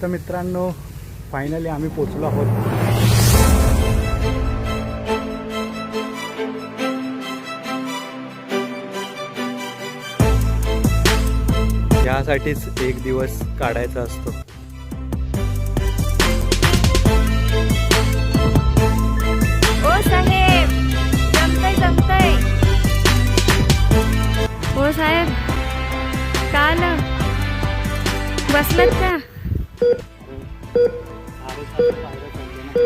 तर मित्रांनो फायनली आम्ही पोचलो आहोत. यासाठीच एक दिवस काढायचा असतो. ओ साहेब, जमतंय. ओ साहेब, का आलं? बसलात का?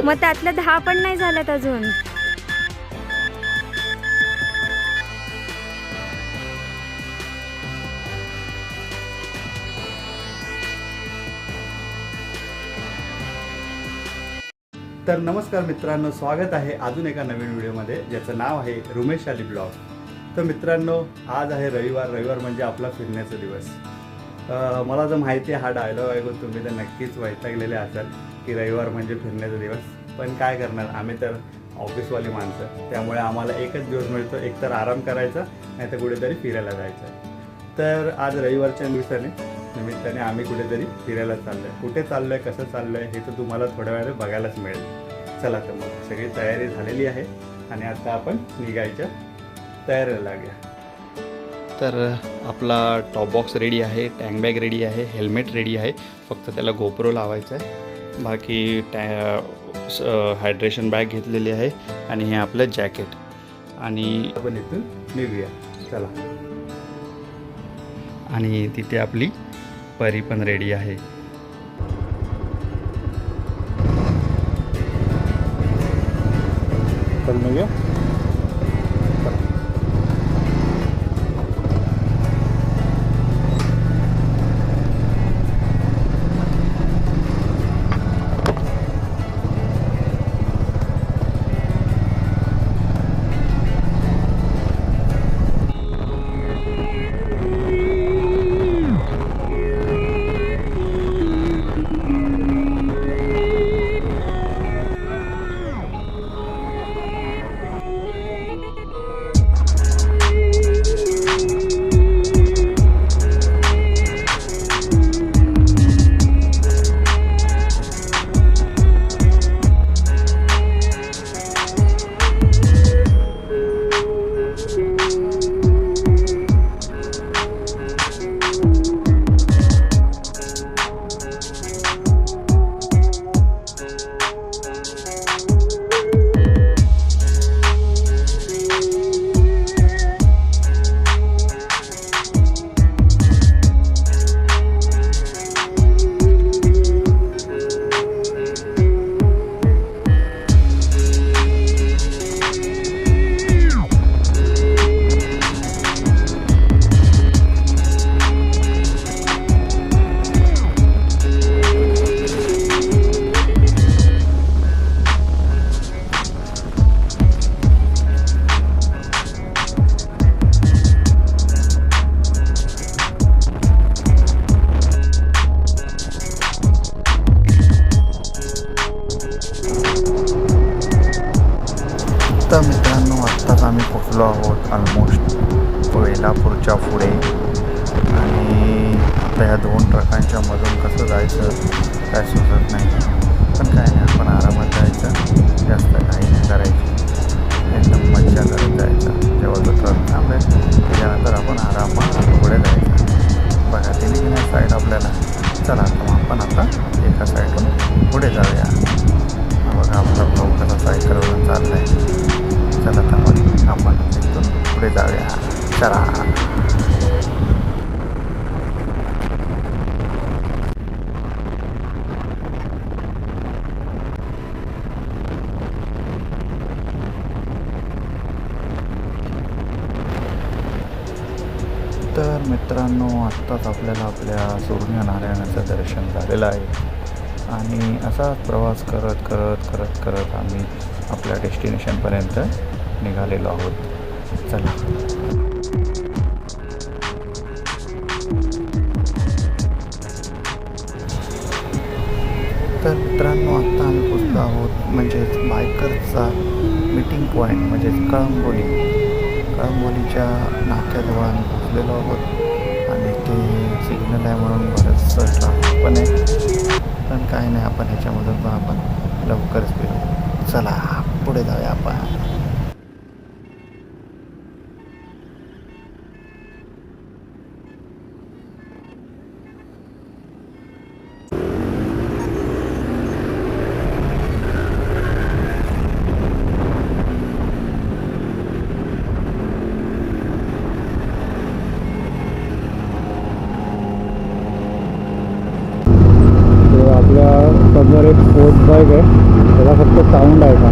मग त्यातल्या 10 पण नाही झाल्यात अजून. तर नमस्कार मित्रांनो, स्वागत आहे अजून एका नवीन व्हिडिओमध्ये ज्याचं नाव आहे रुमेश अली ब्लॉग. तर मित्रांनो, आज आहे रविवार म्हणजे आपला फिरण्याचा दिवस. मला जर माहिती आहे हा डायलॉग ऐकून तुम्ही तर नक्कीच वैतागलेले असाल की रविवार म्हणजे फिरण्याचा दिवस. पण काय करणार, आम्ही तर ऑफिसवाली माणसं, त्यामुळे आम्हाला एकच दिवस मिळतो, एक तर आराम करायचा नाही तर कुठेतरी फिरायला जायचं. तर आज रविवारच्या निमित्ताने आम्ही कुठेतरी फिरायला चाललो आहे. कुठे चाललो आहे, कसं चाललो आहे हे तर तुम्हाला थोड्या वेळाने बघायलाच मिळेल. चला तर मग सगळी तयारी झालेली आहे आणि आता आपण निघायच्या तयारीला लागूया. तर आपला टॉप बॉक्स रेडी आहे, टँक बॅग रेडी आहे, हेल्मेट रेडी आहे, फक्त त्याला गोप्रो लावायचं आहे. बाकी हायड्रेशन बॅग घेतलेली आहे आणि हे आपलं जॅकेट. आणि आपण इथून निघूया. चला. आणि तिथे आपली परी पण रेडी आहे. चल निघूया. तर मित्रांनो, आत्ताच आम्ही पोचलो आहोत ऑलमोस्ट वेलापूरच्या पुढे. आणि आता ह्या 2 ट्रकांच्या मधून कसं जायचं काय सुचत नाही. पण काय नाही, आपण आरामात जायचं, जास्त काही नाही करायची, एकदम मज्जा करत जायचं. जेव्हा तो ट्रक थांबेल त्याच्यानंतर आपण आरामात पुढे जायचं. बघा तिने साईड आपल्याला. चला तर मग आपण आता एका साईडला पुढे जाऊया. बघा आपला भाऊ कसा सायकलवरून चालला आहे. चला तर मग आपण इथून पुढे जाऊया. चला. तर मित्रांनो, आत्ताच आपल्याला आपल्या सुरण्या नारायणाचं दर्शन झालेलं आहे. आणि असाच प्रवास करत करत करत करत आम्ही आपल्या डेस्टिनेशनपर्यंत निघालेलो आहोत. चला. तर मित्रांनो, आत्ता आम्ही पोचलो आहोत म्हणजेच बायकरचा मीटिंग पॉईंट म्हणजेच कळंबोलीच्या नाक्याजवळ आम्ही पोचलेलो आहोत. आणि ते सिग्नल आहे म्हणून बरंचसं ट्रॅफिक पण आहे. नाही आपण ह्याच्यामधून पण आपण लवकरच फिरू. चला पुढे जाऊया आपण. आपल्या समोर एक स्पोर्ट्स बाईक आहे, त्याला फक्त साऊंड आहे का.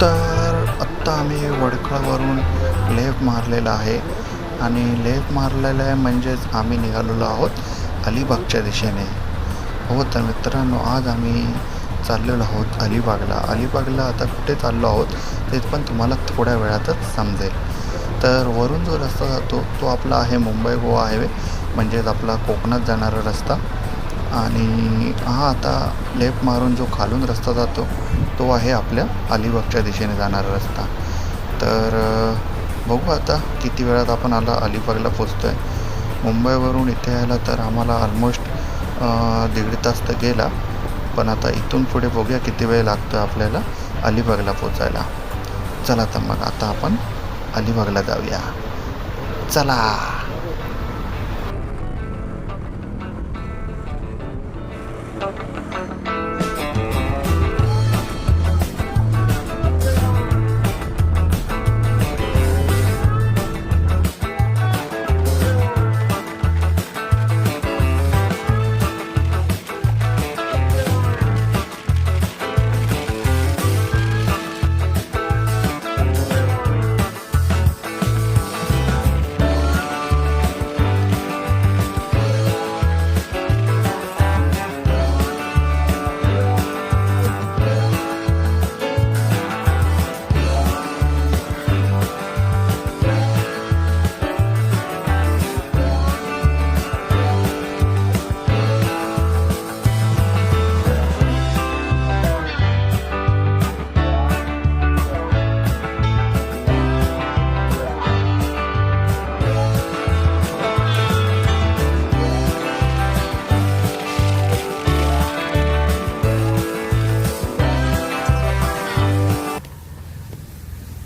तर आत्ता आम्ही वडखळवरून लेफ्ट मारलेला आहे आणि लेफ्ट मारलेला आहे म्हणजेच आम्ही निघालेलो आहोत अलिबागच्या दिशेने. हो तर मित्रांनो, आज आम्ही चाललेलो आहोत अलिबागला. अलिबागला आता कुठे चाललो आहोत ते पण तुम्हाला थोड्या वेळातच समजेल. तर वरून जो रस्ता जातो तो आपला आहे मुंबई गोवा हायवे, म्हणजेच आपला कोकणात जाणारा रस्ता. आणि हा आता लेफ्ट मारून जो खालून रस्ता जातो तो आहे आपल्या अलिबागच्या दिशेने जाणारा रस्ता. तर बघू आता किती वेळात आपण अलिबागला पोचतो आहे. मुंबईवरून इथे यायला तर आम्हाला ऑलमोस्ट 1.5 तास तर गेला, पण आता इथून पुढे बघूया किती वेळ लागतो आपल्याला अलिबागला पोचायला. चला तर मग आता आपण अलिबागला जाऊया. चला.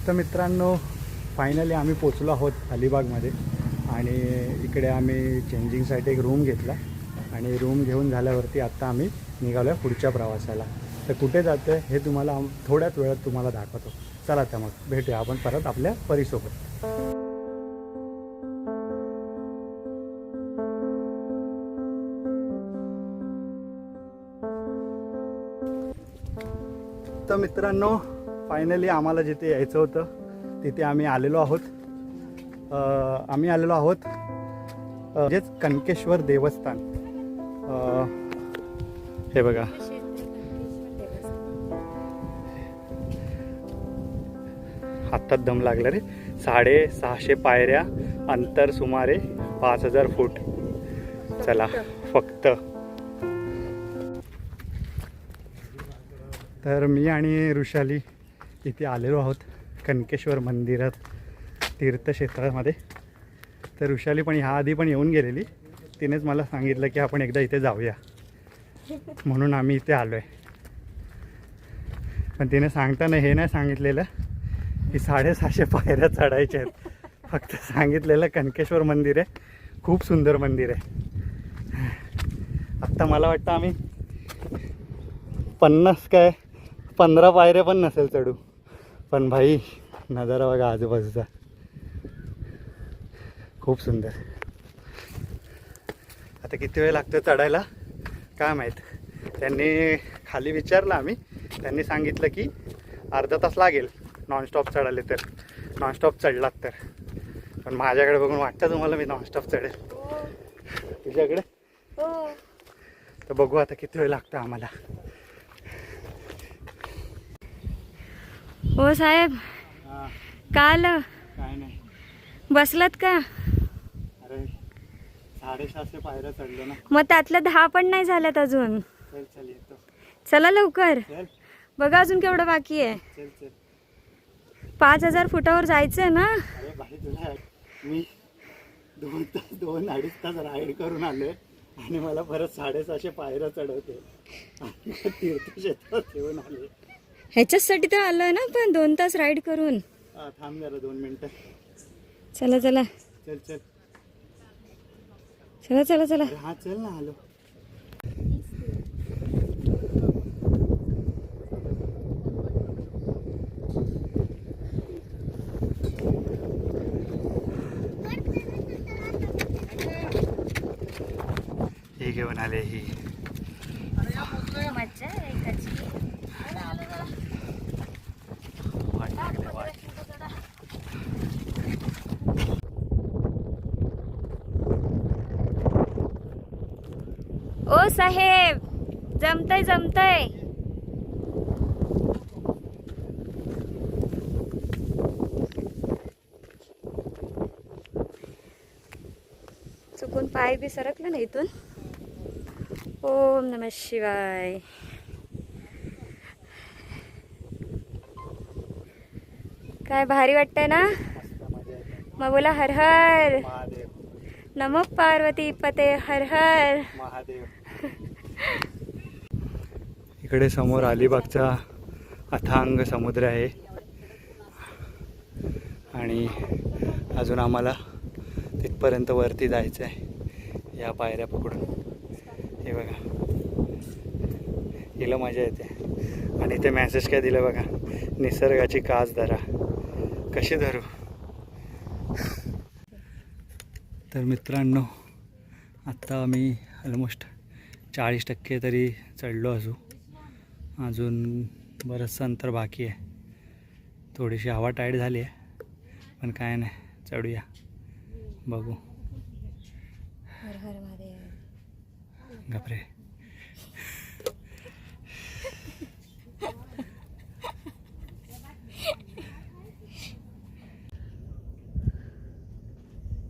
तर मित्रांनो, फायनली आम्ही पोचलो आहोत अलिबागमध्ये. आणि इकडे आम्ही चेंजिंगसाठी एक रूम घेतला आणि रूम घेऊन झाल्यावरती आत्ता आम्ही निघालो आहे पुढच्या प्रवासाला. तर कुठे जातो आहे हे तुम्हाला थोड्याच वेळात तुम्हाला दाखवतो. चला तर मग भेटूया आपण परत आपल्या परीसोबत. तर मित्रांनो, फायनली आम्हाला जिथे यायचं होतं तिथे आम्ही आलेलो आहोत. आम्ही आलेलो आहोत म्हणजेच कनकेश्वर देवस्थान. हे बघा, हातात दम लागला रे. 650 पायऱ्या, अंतर सुमारे 5000 फूट. चला फक्त. तर मी आणि ऋषाली इथे आलेलो आहोत कनकेश्वर मंदिरात, तीर्थक्षेत्रामध्ये. तर ऋषाली पण ह्या आधी पण येऊन गेलेली. तिनेच मला सांगितलं की आपण एकदा इथे जाऊया, म्हणून आम्ही इथे आलो आहे. पण तिने सांगताना हे नाही सांगितलेलं की 650 पायऱ्या चढायच्या आहेत. फक्त सांगितलेलं कनकेश्वर मंदिर आहे, खूप सुंदर मंदिर आहे. आत्ता मला वाटतं आम्ही 15 पायऱ्या पण नसेल चढू. पण भाई नजारा बघा आजूबाजूचा, खूप सुंदर. आता किती वेळ लागतो चढायला काय माहीत. त्यांनी खाली विचारलं आम्ही, त्यांनी सांगितलं की अर्धा तास लागेल नॉनस्टॉप चढाले तर, नॉनस्टॉप चढलात तर. पण माझ्याकडे बघून वाटतं तुम्हाला मी नॉनस्टॉप चढेल. तुझ्याकडे तर बघू आता किती वेळ लागतो आम्हाला. हो साहेब, का आलं? काय नाही. बसलात का? अरे 650 पायऱ्या चढलो ना. मग त्यातल्या 10 पण नाही झाल्यात अजून. चल चल येतो. चला लवकर. चल बघा अजून केवढं बाकी आहे. चल चल. 5000 फुटावर जायचंय ना. अरे भाई तुला मी 2-2.5 तास राईड करून आलोय आणि मला परत 650 पायऱ्या चढवते आणि तीर्थक्षेत्रात ठेवून आले. ह्याच्यासाठी तर आलोय ना पण 2 तास राईड करून. थांब जरा 2 मिनिटं. चला चला चल चल. चला चला चला. अरे हा चल ना. आलो. ही घेऊन आले ही. मज्जा आहे एकाची. ओ साहेब जमतय जमतय. चुकून पाय बी सरकला ना इथून. ओम नमः शिवाय. काय भारी वाटतंय ना. मग बोला हर हर महादेव नमः पार्वती पते हर हर महादेव. इकडे समोर अलिबागचा अथांग समुद्र आहे आणि अजून आम्हाला तिथपर्यंत वरती जायचं आहे या पायऱ्या पकडून. हे बघा हिला मजा येते. आणि इथे मॅसेज काय दिलं बघा, निसर्गाची कास धरा. कशी धरू. तर मित्रांनो आत्ता आम्ही ऑलमोस्ट 40% तरी चढलो असू. अजून बरंचसं अंतर बाकी आहे. थोडीशी हवा टाईट झाली आहे पण काय नाही, चढूया बघू. हर हर महादेव. गपरे.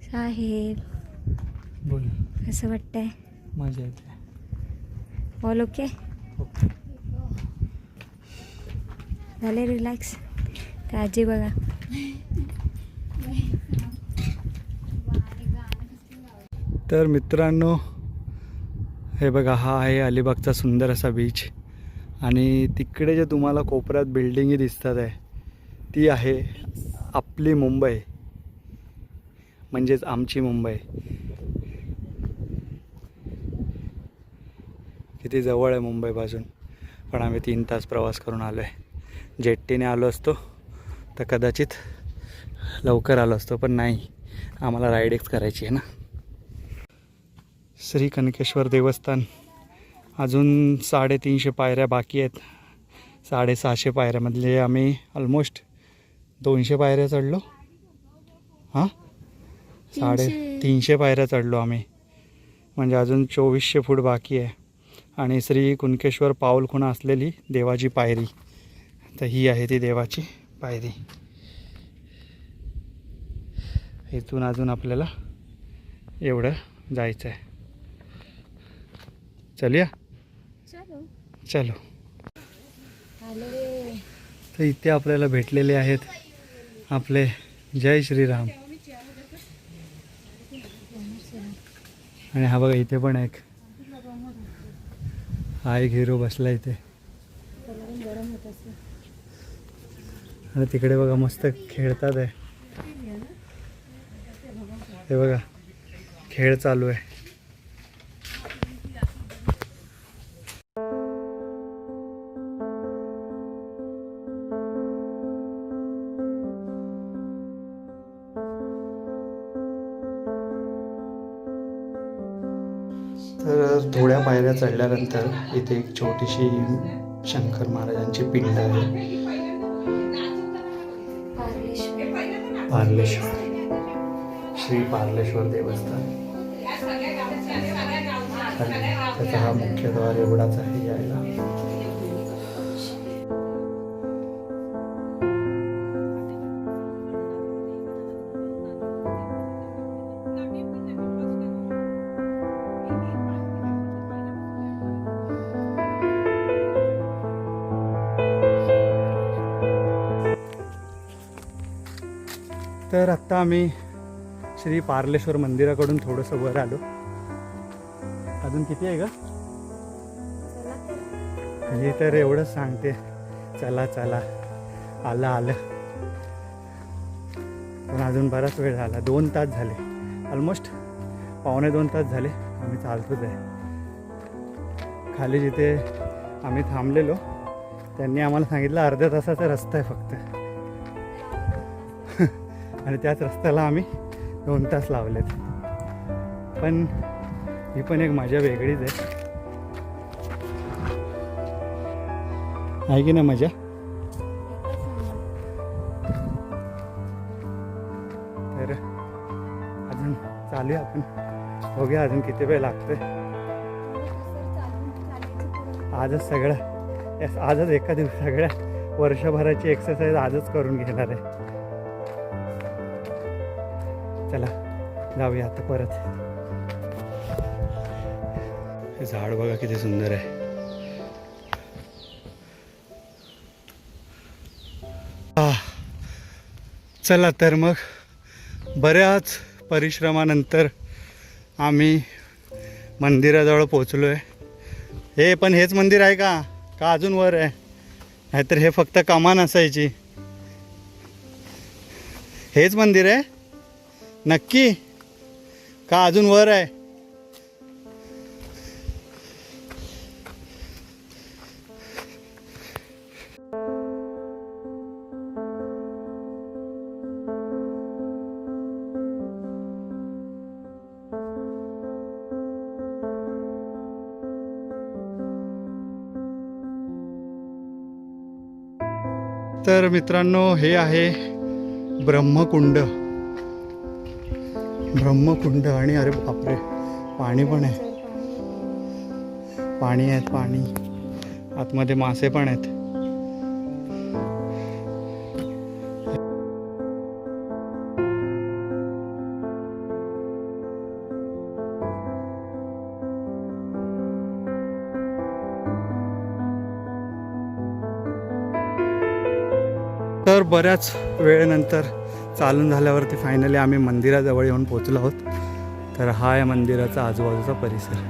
साहेब बोल. कसं वाटतंय? मजा येते. ऑल ओके झाले रिलॅक्स. आजी बघा तर मित्रांनो हे बघा, हा आहे अलिबागचा सुंदर असा बीच. आणि तिकडे जे तुम्हाला कोपऱ्यात बिल्डिंगी दिसतात आहे ती आहे आपली मुंबई, म्हणजेच आमची मुंबई. किती जवळ आहे मुंबईपासून, पण आम्ही 3 तास प्रवास करून आलो आहे. जेट्टीने आलो असतो तर कदाचित लवकर आलो असतो, पण नाही, आम्हाला राईडच करायची आहे ना. श्री कनकेश्वर देवस्थान अजून 350 पायऱ्या बाकी आहेत. 650 पायऱ्यामधले आम्ही ऑलमोस्ट 200 पायऱ्या चढलो. हां 350 पायऱ्या चढलो आम्ही, म्हणजे अजून 2400 फूट बाकी आहे. आणि श्री कुणकेश्वर पाऊलखुणा असलेली देवाची पायरी, तर ही आहे ती देवाची पायरी. इथून अजून आपल्याला एवढं जायचं आहे. चलूया. चलो. तर इथे आपल्याला भेटलेले आहेत आपले जय श्रीराम. आणि हा बघा इथे पण एक हा एक हिरो बसला इथे. आणि तिकडे बघा मस्त खेळतात आहे. हे बघा खेळ चालू आहे. तर थोड्या पायऱ्या चढल्यानंतर इथे एक छोटीशी शंकर महाराजांची पिंड आहे. पार्लेश्वर, श्री पार्लेश्वर देवस्थान. त्याचा हा मुख्य द्वार एवढाच आहे यायला. तर आत्ता आम्ही श्री पार्लेश्वर मंदिराकडून थोडंसं वर आलो. अजून किती आहे ग? ही तर एवढंच सांगते, चला चला, आलं आलं. पण अजून बराच वेळ झाला, 2 तास झाले, ऑलमोस्ट 1.25 तास झाले आम्ही चालतोच आहे. खाली जिथे आम्ही थांबलेलो त्यांनी आम्हाला सांगितलं अर्ध्या तासाचा रस्ता आहे फक्त. आणि त्याच रस्त्याला आम्ही 2 तास लावलेत. पण ही पण एक मजा वेगळीच आहे की नाही मजा? तर अजून चालूया आपण, बघूया अजून किती वेळ लागतोय. आजच सगळं, आजच एका दिवस सगळ्या वर्षभराची एक्सरसाइज आजच करून घेणार आहे. चला जाऊया आता परत. हे झाड बघा किती सुंदर आहे. चला तर मग बऱ्याच परिश्रमानंतर आम्ही मंदिराजवळ पोचलो आहे. हे पण हेच मंदिर आहे का अजून वर आहे? नाहीतर हे फक्त कमान असायची. हेच मंदिर आहे नक्की का अजून वर आहे? तर मित्रांनो हे आहे ब्रह्मकुंड. आणि अरे बापरे, पाणी पण आहे, पाणी आहेत, पाणी आतमध्ये मासे पण आहेत. तर बऱ्याच वेळेनंतर चालून झाल्यावरती फायनली आम्ही मंदिराजवळ येऊन पोचलो आहोत. तर हा आहे मंदिराचा आजूबाजूचा परिसर.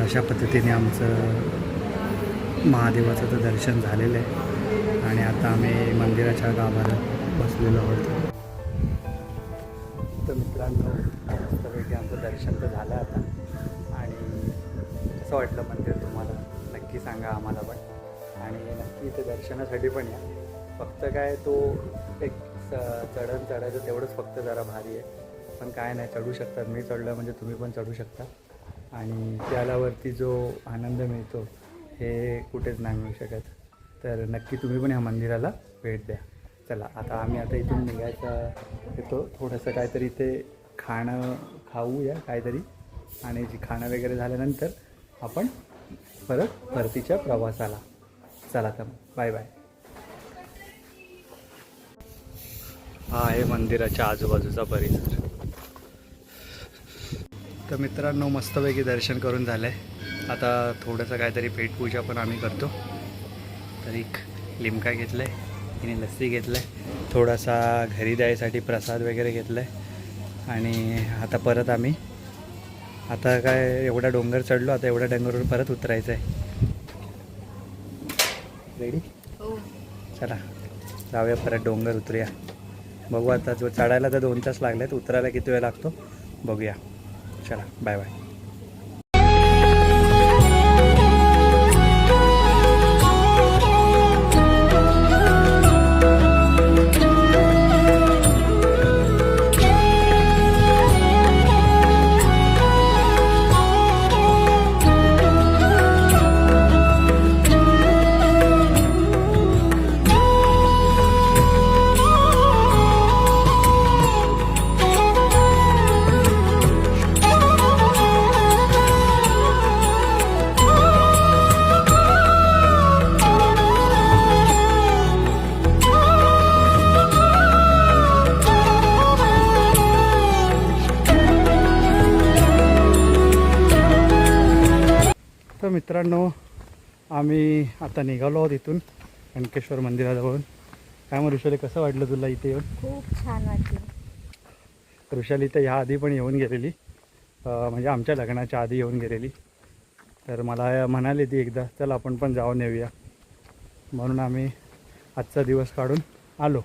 अशा पद्धतीने आमचं महादेवाचं तर दर्शन झालेलं आहे आणि आता आम्ही मंदिराच्या गाभाऱ्यात बसलेलो आहोत. तर मित्रांनो मस्तपैकी आमचं दर्शन तर झालं आता. आणि कसं वाटलं मंदिर तुम्हाला नक्की सांगा आम्हाला पण. आणि नक्की इथे दर्शनासाठी पण या. फक्त काय तो एक चढायचं तेवढंच फक्त जरा भारी आहे. पण काय नाही, चढू शकतात. मी चढलं म्हणजे तुम्ही पण चढू शकता. आणि त्यालावरती जो आनंद मिळतो हे कुठेच नाही मिळू शकत. तर नक्की तुम्ही पण ह्या मंदिराला भेट द्या. चला आता आम्ही इथून निघायचं येतो. थोडंसं काहीतरी इथे खाणं खाऊया काहीतरी. आणि जी खाणं वगैरे झाल्यानंतर आपण परतीच्या प्रवासाला. चला तर बाय बाय. हा आहे मंदिराच्या आजूबाजूचा परिसर. तर मित्रांनो मस्तपैकी दर्शन करून झालं आहे. आता थोडंसं काहीतरी पेटपूजा पण आम्ही करतो. तर एक लिमका घेतला आहे, तिने लस्सी घेतलं आहे, थोडासा घरी द्यायसाठी प्रसाद वगैरे घेतला आहे. आणि आता परत आम्ही काय एवढा डोंगर चढलो, आता एवढ्या डोंगरवर परत उतरायचं आहे. रेडी? चला जाऊया परत डोंगर उतरूया. बघू आता. जो चढायला तर 2 तास लागलेत, उतरायला किती वेळ लागतो बघूया. चला बाय बाय. मित्रांनो, आम्ही आता निघालो आहोत इथून कणकेश्वर मंदिराजवळून. काय मग ऋषाली, कसं वाटलं तुला इथे येऊन? खूप छान वाटलं. ऋषाली तर ह्या आधी पण येऊन गेलेली, म्हणजे आमच्या लग्नाच्या आधी येऊन गेलेली. तर मला म्हणाली ती एकदा, चल आपण पण जाऊन येऊया. म्हणून आम्ही आजचा दिवस काढून आलो.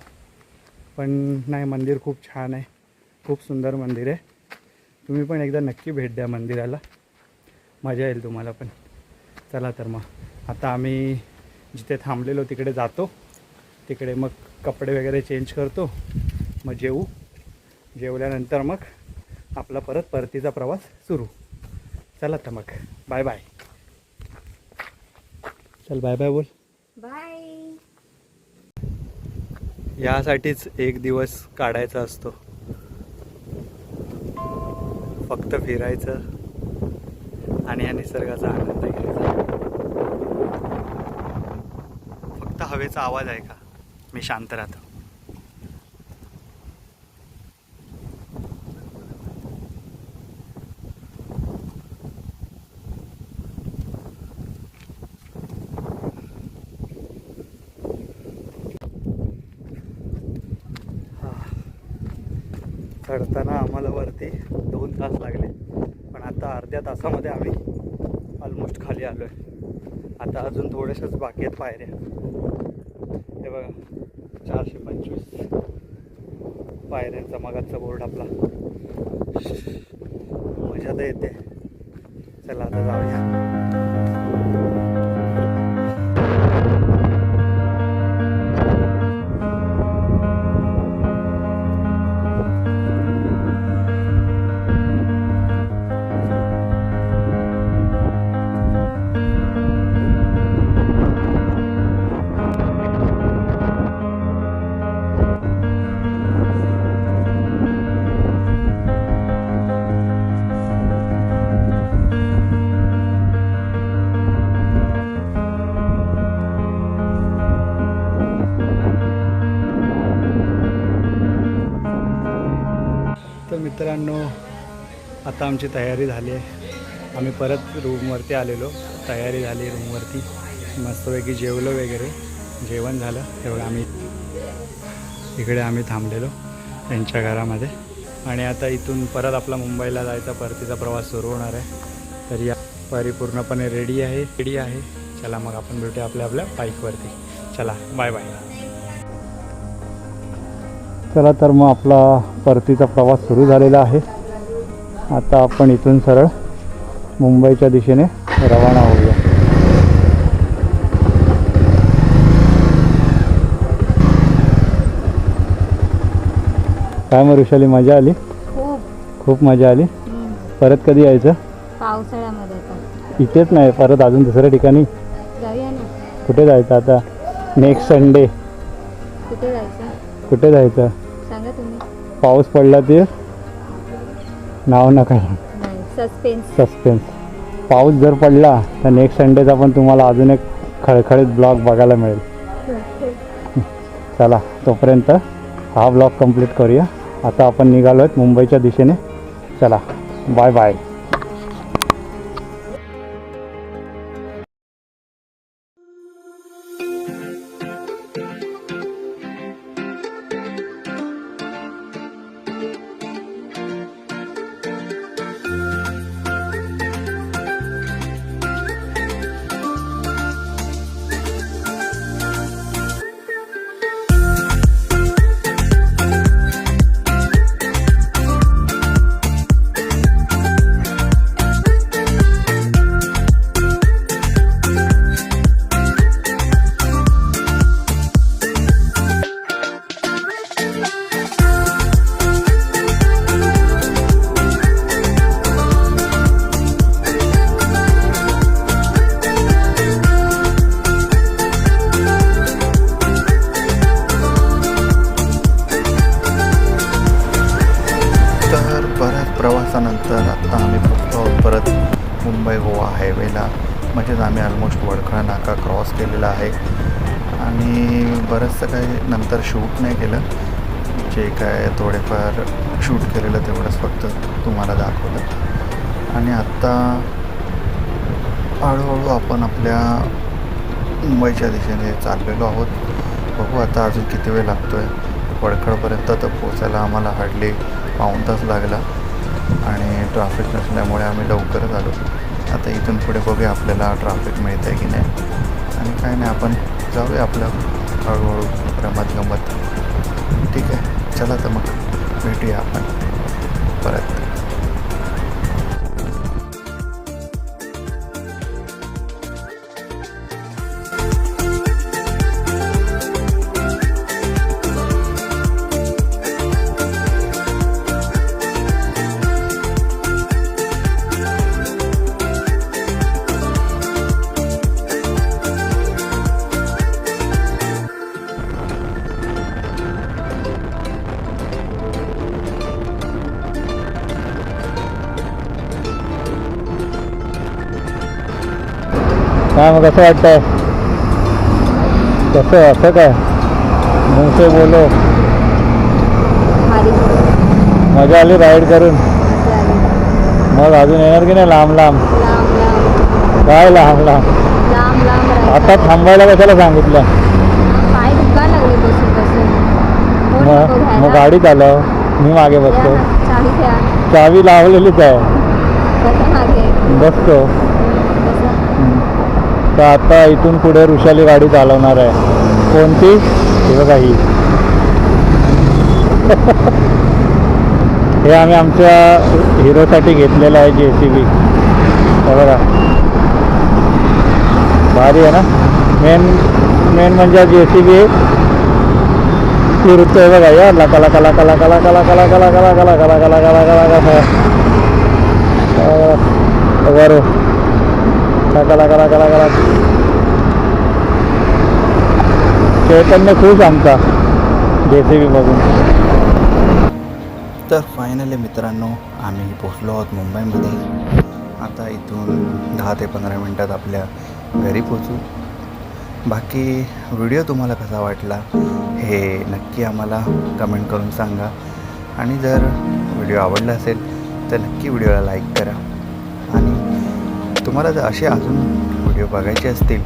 पण नाही, मंदिर खूप छान आहे, खूप सुंदर मंदिर आहे. तुम्ही पण एकदा नक्की भेट द्या मंदिराला, मजा येईल तुम्हाला पण. चला तर मग आता आम्ही जिथे थांबलेलो तिकडे जातो. तिकडे मग कपडे वगैरे चेंज करतो, मग जेवल्यानंतर मग आपला परतीचा प्रवास सुरू. चला तर मग बाय बाय. चल बाय बाय बोल. बाय. यासाठीच एक दिवस काढायचा असतो, फक्त फिरायचं आणि या निसर्गाचा आनंद घ्यायचा. फक्त हवेचा आवाज आहे का, मी शांत राहतो. चढताना आम्हाला वरती 2 तास लागले, पण आता अर्ध्या तासामध्ये आम्ही ऑलमोस्ट खाली आलो आहे. आता अजून थोड्याशाच बाकी आहेत पायऱ्या. हे बघा, 425 पायऱ्यांचा मगाचा बोर्ड आपला. मजा तर येते. चला आता जाऊया. तर मित्रांनो, आता आमची तयारी झाली आहे. आम्ही परत रूमवरती आलेलो, तयारी झाली रूमवरती. मस्तपैकी जेवलो वगैरे, जेवण झालं. हे बघा, इकडे आम्ही थांबलेलो त्यांच्या घरामध्ये. आणि आता इथून परत आपला मुंबईला जायचा परतीचा प्रवास सुरू होणार आहे. तर या परिपूर्णपणे रेडी आहे. चला मग आपण भेटूया आपल्या बाईकवरती. चला बाय बाय. चला तर मग आपला परतीचा प्रवास सुरू झालेला आहे. आता आपण इथून सरळ मुंबईच्या दिशेने रवाना होऊया. काय मग ऋषाली, मजा आली? खूप मजा आली. परत कधी यायचं? पावसाळ्यामध्ये आता. इथेच नाही, परत अजून दुसऱ्या ठिकाणी जाऊया ना. कुठे जायचं आता? Next Sunday. कुठे जायचं सांगा तुम्ही. पाऊस पडला ते नाव नका. सस्पेन्स. पाऊस जर पडला तर नेक्स्ट संडेचा पण तुम्हाला अजून एक खळखळीत ब्लॉग बघायला मिळेल. चला, तोपर्यंत हा ब्लॉग कंप्लीट करूया. आता आपण निघालो आहेत मुंबईच्या दिशेने. चला बाय बाय. प्रवासानंतर आता आम्ही बघतो परत मुंबई गोवा हायवेला. म्हणजेच आम्ही ऑलमोस्ट वडखळा नाका क्रॉस केलेला आहे. आणि बरंचसं काही नंतर शूट नाही केलं. जे काय थोडेफार शूट केलेलं तेवढंच फक्त तुम्हाला दाखवलं. आणि आत्ता हळूहळू आपण आपल्या मुंबईच्या दिशेने चाललेलो आहोत. बघू आता अजून किती वेळ लागतो आहे. वडखळपर्यंत तर पोचायला आम्हाला हार्डली पाऊण तास लागला आणि ट्रॅफिक नसल्यामुळे आम्ही लवकरच आलो. आता इथून पुढे बघूया आपल्याला ट्रॅफिक मिळतं आहे की नाही. आणि काय नाही, आपण जाऊया आपलं हळूहळू रमत गमत. ठीक आहे, चला तर मग भेटूया आपण परत. काय मग कसं वाटतंय? कसं असं काय मुंह से बोलो. मजा आली राईड करून? मग अजून येणार की नाही लांब लांब? काय लांब लांब? आता थांबायला कशाला सांगितलं? मग गाडीत आलं, मी मागे बसतो. चावी लावलेलीच आहे, बसतो. तर आता इथून पुढे ऋषाली गाडी चालवणार आहे. कोणती? हे बघा ही. हे आम्ही आमच्या हिरोसाठी घेतलेलं आहे JCB. हे बघा भारी आहे ना. मेन म्हणजे JCB फिरतोय बघा यार. लका लका लका लका लका लका लका लका लका लका लका लका लका लका बरं लका लका लका लका लका. चैतन्य खुश आमचा JCB बघून. तर फायनली मित्रांनो आम्ही पोचलो आहोत मुंबईमध्ये. आता इथून 10 ते 15 मिनटात आपल्या घरी पोचू. बाकी व्हिडिओ तुम्हाला कसा वाटला हे नक्की आम्हाला कमेंट करून सांगा. आणि जर व्हिडिओ आवडला असेल तर नक्की व्हिडिओला लाईक करा. आणि तुम्हाला जर असे अजून व्हिडिओ बघायचे असतील,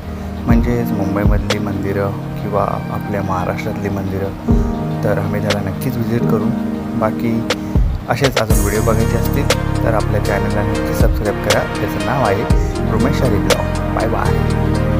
म्हणजेच मुंबईमधली मंदिरं किंवा आपल्या महाराष्ट्रातली मंदिरं, तर आम्ही त्याला नक्कीच व्हिजिट करू. बाकी असेच अजून व्हिडिओ बघायचे असतील तर आपल्या चॅनलला नक्की सबस्क्राईब करा. त्याचं नाव आहे रुमेश ब्लॉग. Bye bye.